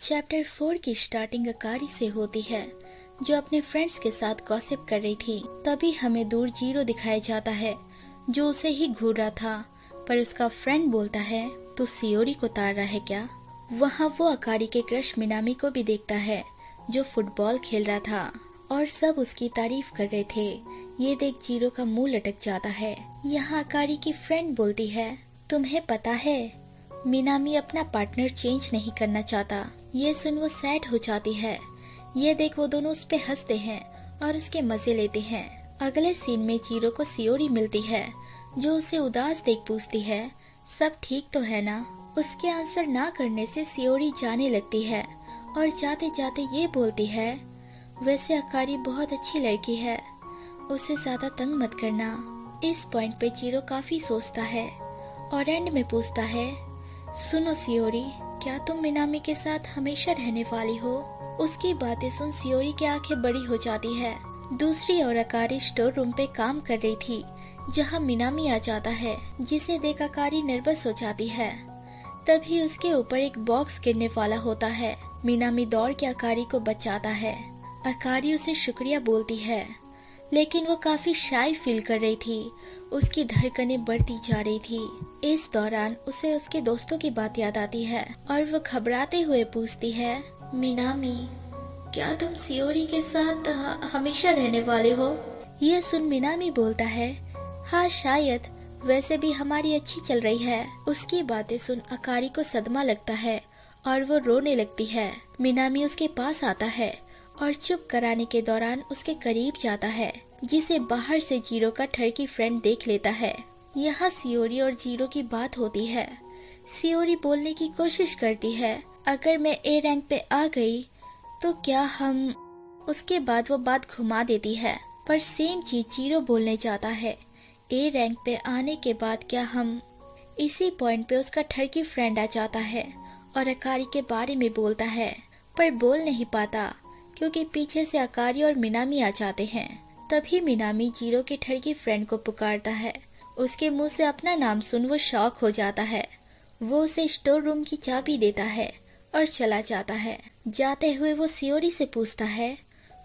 Chapter 4 की starting अकारी से होती है, जो अपने फ्रेंड्स के साथ गॉसिप कर रही थी। तभी हमें दूर जीरो दिखाया जाता है, जो उसे ही घूर रहा था, पर उसका फ्रेंड बोलता है, तू सियोरी को तार रहा है क्या? वहाँ वो अकारी के क्रश मिनामी को भी देखता है, जो फुटबॉल खेल रहा था और सब उसकी तारीफ कर रहे थे। ये देख जीरो का मुंह लटक जाता है। यहाँ अकारी की फ्रेंड बोलती है, तुम्हें पता है मिनामी अपना पार्टनर चेंज नहीं करना चाहता। ये सुन वो सैड हो जाती है। ये देख वो दोनों उस पे हंसते हैं और उसके मजे लेते हैं। अगले सीन में जीरो को सियोरी मिलती है, जो उसे उदास देख पूछती है, सब ठीक तो है ना? उसके आंसर ना करने से सियोरी जाने लगती है और जाते जाते ये बोलती है, वैसे अकारी बहुत अच्छी लड़की है, उसे ज्यादा तंग मत करना। इस पॉइंट पे जीरो काफी सोचता है और एंड में पूछता है, सुनो सियोरी, क्या तुम मिनामी के साथ हमेशा रहने वाली हो? उसकी बातें सुन सियोरी की आंखें बड़ी हो जाती है। दूसरी ओर अकारी स्टोर रूम पे काम कर रही थी, जहाँ मिनामी आ जाता है, जिसे देख अकारी नर्वस हो जाती है। तभी उसके ऊपर एक बॉक्स गिरने वाला होता है। मिनामी दौड़ के अकारी को बचाता है। अकारी उसे शुक्रिया बोलती है, लेकिन वो काफी शाय फील कर रही थी। उसकी धड़कनें बढ़ती जा रही थी। इस दौरान उसे उसके दोस्तों की बात याद आती है और वो घबराते हुए पूछती है, मिनामी, क्या तुम सियोरी के साथ हमेशा रहने वाले हो? ये सुन मिनामी बोलता है, हाँ शायद, वैसे भी हमारी अच्छी चल रही है। उसकी बातें सुन अकारी को सदमा लगता है और वो रोने लगती है। मिनामी उसके पास आता है और चुप कराने के दौरान उसके करीब जाता है, जिसे बाहर से जीरो का ठरकी फ्रेंड देख लेता है। यहाँ सियोरी और जीरो की बात होती है। सियोरी बोलने की कोशिश करती है, अगर मैं ए रैंक पे आ गई तो क्या हम। उसके बाद वो बात घुमा देती है, पर सेम चीज जीरो बोलने जाता है, ए रैंक पे आने के बाद क्या हम। इसी पॉइंट पे उसका ठरकी फ्रेंड आ जाता है और अकारी के बारे में बोलता है, पर बोल नहीं पाता क्योंकि पीछे से अकारी और मिनामी आ जाते हैं। तभी मिनामी जीरो के ठरकी फ्रेंड को पुकारता है। उसके मुंह से अपना नाम सुन वो शॉक हो जाता है। वो उसे स्टोर रूम की चाबी देता है और चला जाता है। जाते हुए वो सियोरी से पूछता है,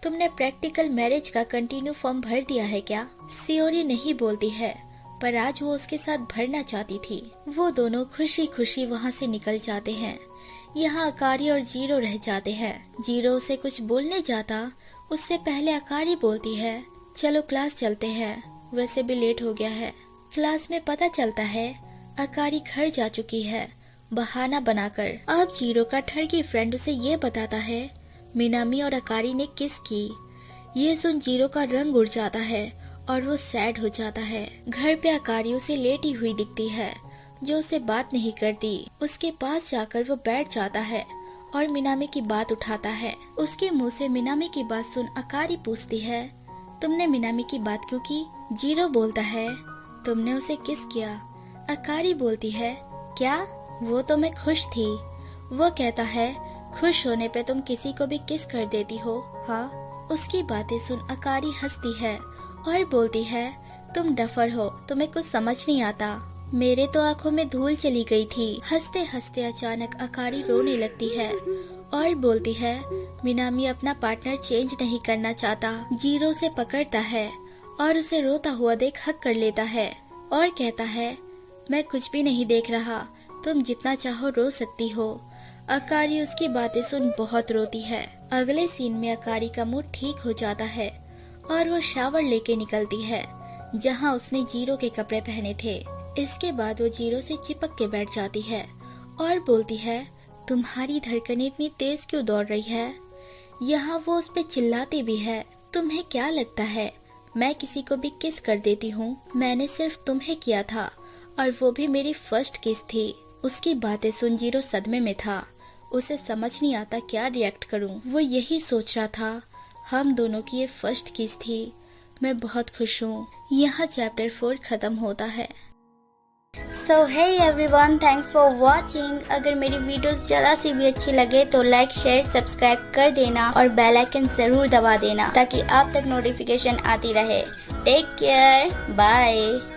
तुमने प्रैक्टिकल मैरिज का कंटिन्यू फॉर्म भर दिया है क्या? सियोरी नहीं बोलती है, पर आज वो उसके साथ भरना चाहती थी। वो दोनों खुशी खुशी वहाँ से निकल जाते हैं। यहाँ अकारी और जीरो रह जाते हैं। जीरो उसे कुछ बोलने जाता, उससे पहले अकारी बोलती है, चलो क्लास चलते हैं, वैसे भी लेट हो गया है। क्लास में पता चलता है अकारी घर जा चुकी है, बहाना बनाकर। अब जीरो का ठरकी फ्रेंड उसे ये बताता है, मिनामी और अकारी ने किस की। ये सुन जीरो का रंग उड़ जाता है और वो सैड हो जाता है। घर पे अकारी उसे लेटी हुई दिखती है, जो उसे बात नहीं करती। उसके पास जाकर वो बैठ जाता है और मिनामी की बात उठाता है। उसके मुंह से मिनामी की बात सुन अकारी पूछती है, तुमने मिनामी की बात क्यों की? जीरो बोलता है, तुमने उसे किस किया? अकारी बोलती है, क्या? वो तो मैं खुश थी। वो कहता है, खुश होने पे तुम किसी को भी किस कर देती हो, हाँ? उसकी बातें सुन अकारी हंसती है और बोलती है, तुम डफर हो, तुम्हें कुछ समझ नहीं आता। मेरे तो आंखों में धूल चली गई थी। हंसते हंसते अचानक अकारी रोने लगती है और बोलती है, मिनामी अपना पार्टनर चेंज नहीं करना चाहता। जीरो उसे पकड़ता है और उसे रोता हुआ देख हक कर लेता है और कहता है, मैं कुछ भी नहीं देख रहा, तुम जितना चाहो रो सकती हो। अकारी उसकी बातें सुन बहुत रोती है। अगले सीन में अकारी का मूड ठीक हो जाता है और वो शावर लेके निकलती है, जहाँ उसने जीरो के कपड़े पहने थे। इसके बाद वो जीरो से चिपक के बैठ जाती है और बोलती है, तुम्हारी धड़कनें इतनी तेज क्यों दौड़ रही है? यहाँ वो उस पे चिल्लाती भी है, तुम्हें क्या लगता है मैं किसी को भी किस कर देती हूँ? मैंने सिर्फ तुम्हें किया था और वो भी मेरी फर्स्ट किस थी। उसकी बातें सुन जीरो सदमे में था। उसे समझ नहीं आता क्या रिएक्ट करूँ। वो यही सोच रहा था, हम दोनों की ये फर्स्ट किस थी, मैं बहुत खुश हूँ। यहाँ चैप्टर 4 खत्म होता है। So hey everyone, thanks for watching. अगर मेरी वीडियोस जरा सी भी अच्छी लगे तो लाइक, शेयर, सब्सक्राइब कर देना और बेल आइकन जरूर दबा देना, ताकि आप तक नोटिफिकेशन आती रहे। Take care, bye.